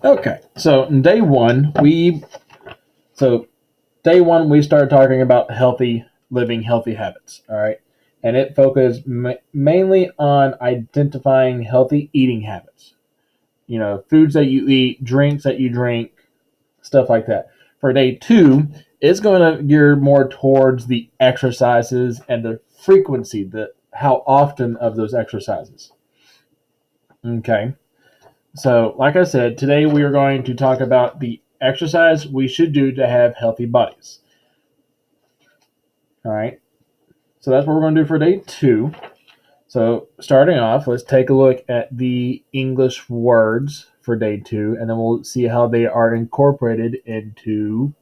Okay, so so day one we started talking about healthy living, healthy habits. All right, and it focused mainly on identifying healthy eating habits. You know, foods that you eat, drinks that you drink, stuff like that. For day two, it's going to gear more towards the exercises and the frequency, the how often of those exercises. Okay. So, like I said, today we are going to talk about the exercise we should do to have healthy bodies. All right. So that's what we're going to do for day two. So, starting off, let's take a look at the English words for day two, and then we'll see how they are incorporated into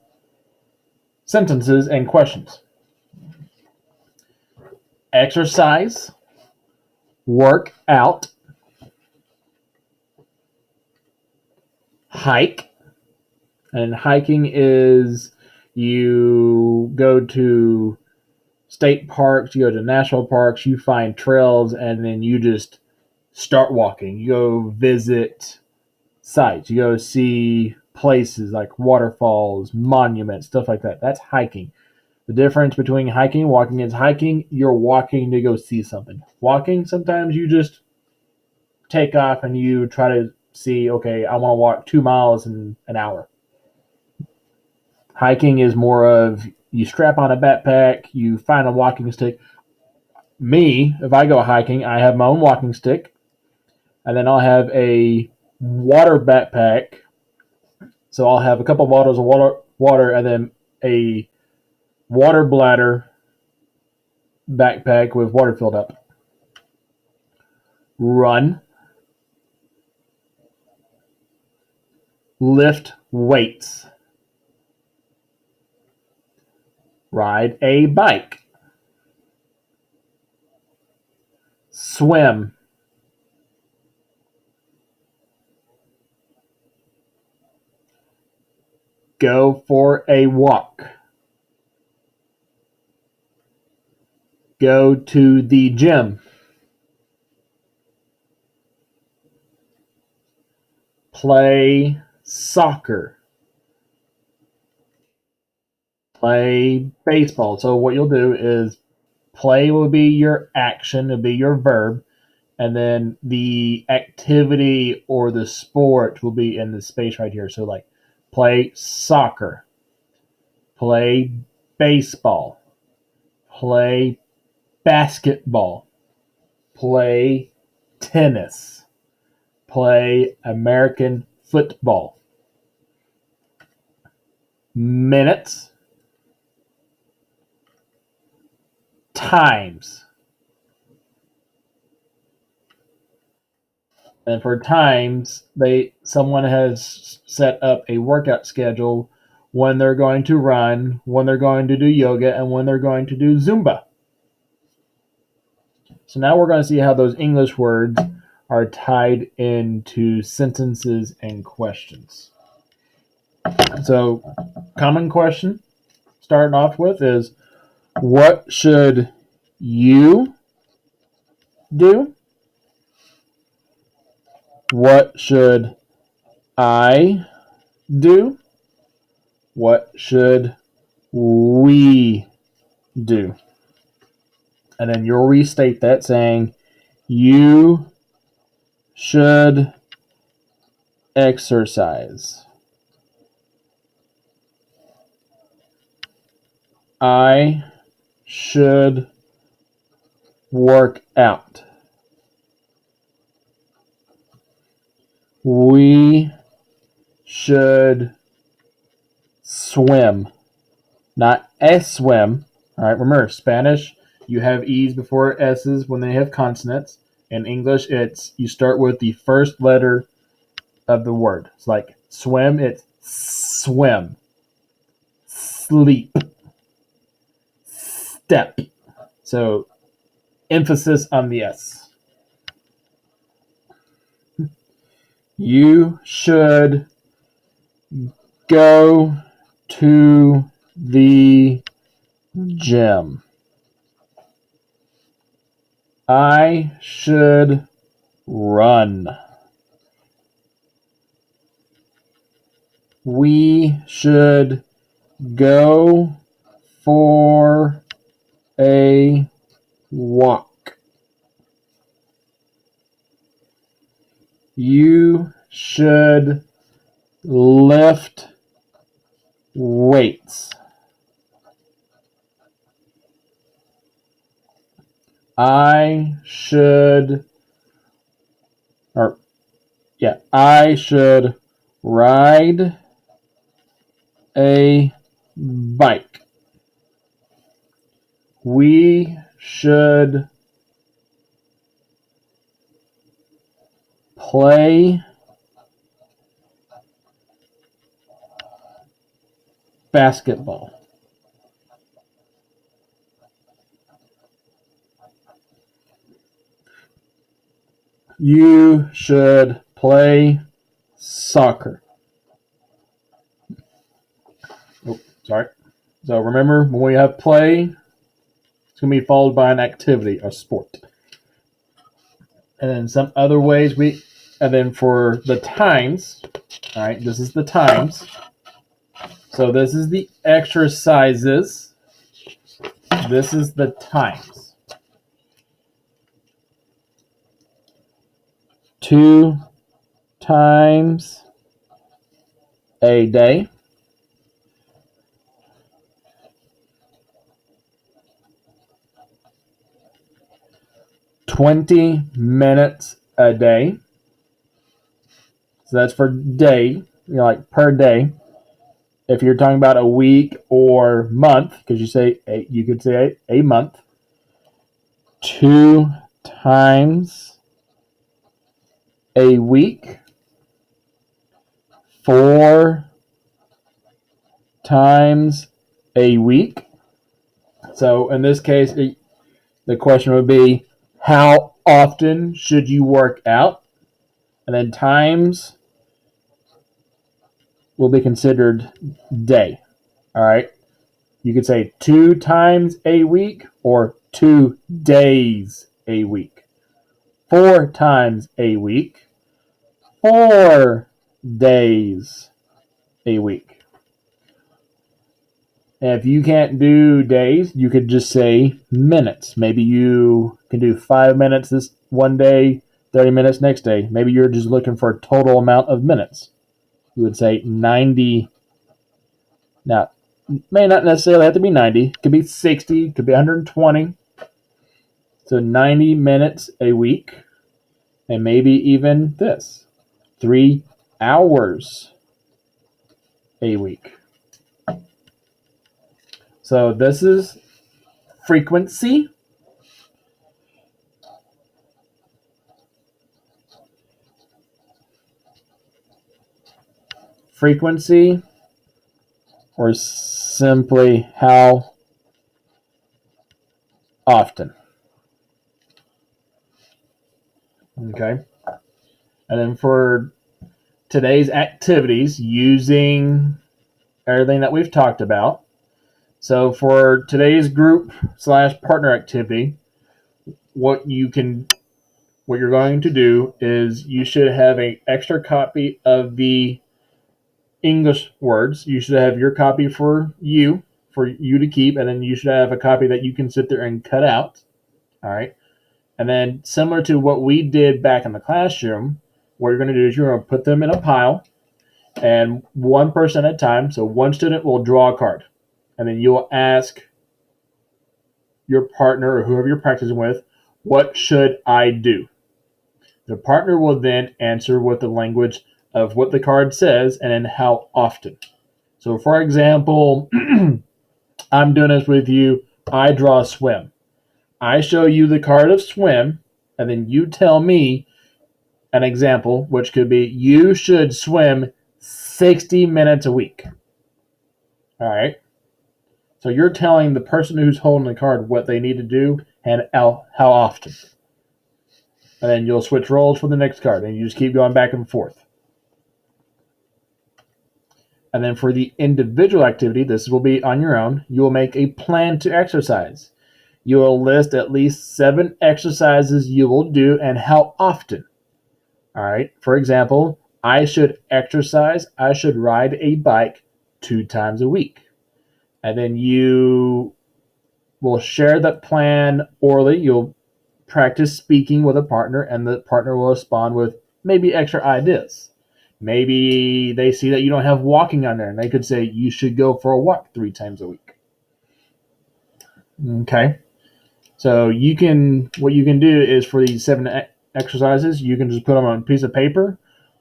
sentences and questions. Exercise, work out, hike, and hiking is you go to state parks, you go to national parks, you find trails, and then you just start walking. You go visit sites, you go see places like waterfalls, monuments, stuff like that. That's hiking. The difference between hiking and walking is hiking, you're walking to go see something. Walking, sometimes you just take off and you try to see, okay, I want to walk 2 miles in an hour. Hiking is more of you strap on a backpack, you find a walking stick. Me, if I go hiking, I have my own walking stick, and then I'll have a water backpack. So I'll have a couple of bottles of water, and then a water bladder backpack with water filled up. Run, lift weights, ride a bike, swim, go for a walk, go to the gym, play soccer, play baseball. So what you'll do is play will be your action, it'll be your verb, and then the activity or the sport will be in the space right here. So like play soccer, play baseball, play basketball, play tennis, play American football. Minutes, times. And for times, someone has set up a workout schedule when they're going to run, when they're going to do yoga, and when they're going to do Zumba. So now we're going to see how those English words are tied into sentences and questions. So, common question starting off with is what should you do? What should I do? What should we do? And then you'll restate that saying, you should exercise. I should work out. We should swim, not S swim. All right, remember, Spanish, you have E's before S's when they have consonants. In English, it's you start with the first letter of the word. It's like swim, it's swim. Sleep, step. So emphasis on the S. You should go to the gym. I should run. We should go for a walk. You should lift weights. I should ride a bike. We should play basketball. You should play soccer. Oh, sorry. So remember, when we have play, it's going to be followed by an activity, a sport. And then some other ways and then for the times, all right, this is the times. So this is the exercises. This is the times. 2 times a day. 20 minutes a day. So that's for day, like per day. If you're talking about a week or month, because you could say a month. 2 times a week. 4 times a week. So in this case, the question would be, how often should you work out? And then times will be considered day. All right. You could say 2 times a week or 2 days a week. 4 times a week. 4 days a week. And if you can't do days, you could just say minutes. Maybe you can do 5 minutes this one day, 30 minutes next day. Maybe you're just looking for a total amount of minutes. You would say 90. Now, it may not necessarily have to be 90. It could be 60. It could be 120. So 90 minutes a week. And maybe even this. 3 hours a week. So this is frequency. Frequency, or simply how often. Okay. And then for today's activities, using everything that we've talked about. So for today's group / partner activity, what you're going to do is you should have an extra copy of the English words. You should have your copy for you to keep, and then you should have a copy that you can sit there and cut out. All right. And then similar to what we did back in the classroom, what you're going to do is you're going to put them in a pile, and one person at a time. So one student will draw a card, and then you'll ask your partner or whoever you're practicing with, what should I do? The partner will then answer with the language of what the card says and then how often. So for example, I'm doing this with you. I draw swim. I show you the card of swim, and then you tell me an example, which could be, you should swim 60 minutes a week. All right. So you're telling the person who's holding the card what they need to do and how often. And then you'll switch roles for the next card, and you just keep going back and forth. And then for the individual activity, this will be on your own. You will make a plan to exercise. You will list at least 7 exercises you will do and how often. All right. For example, I should exercise, I should ride a bike 2 times a week. And then you will share that plan orally. You'll practice speaking with a partner, and the partner will respond with maybe extra ideas. Maybe they see that you don't have walking on there, and they could say you should go for a walk 3 times a week. Okay. So what you can do is for these 7 exercises, you can just put them on a piece of paper,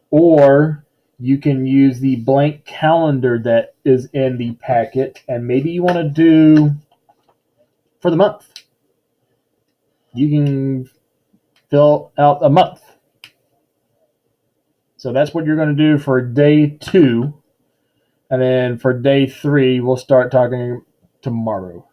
or you can use the blank calendar that is in the packet, and maybe you want to do for the month. You can fill out a month. So that's what you're going to do for day 2. And then for day 3, we'll start talking tomorrow.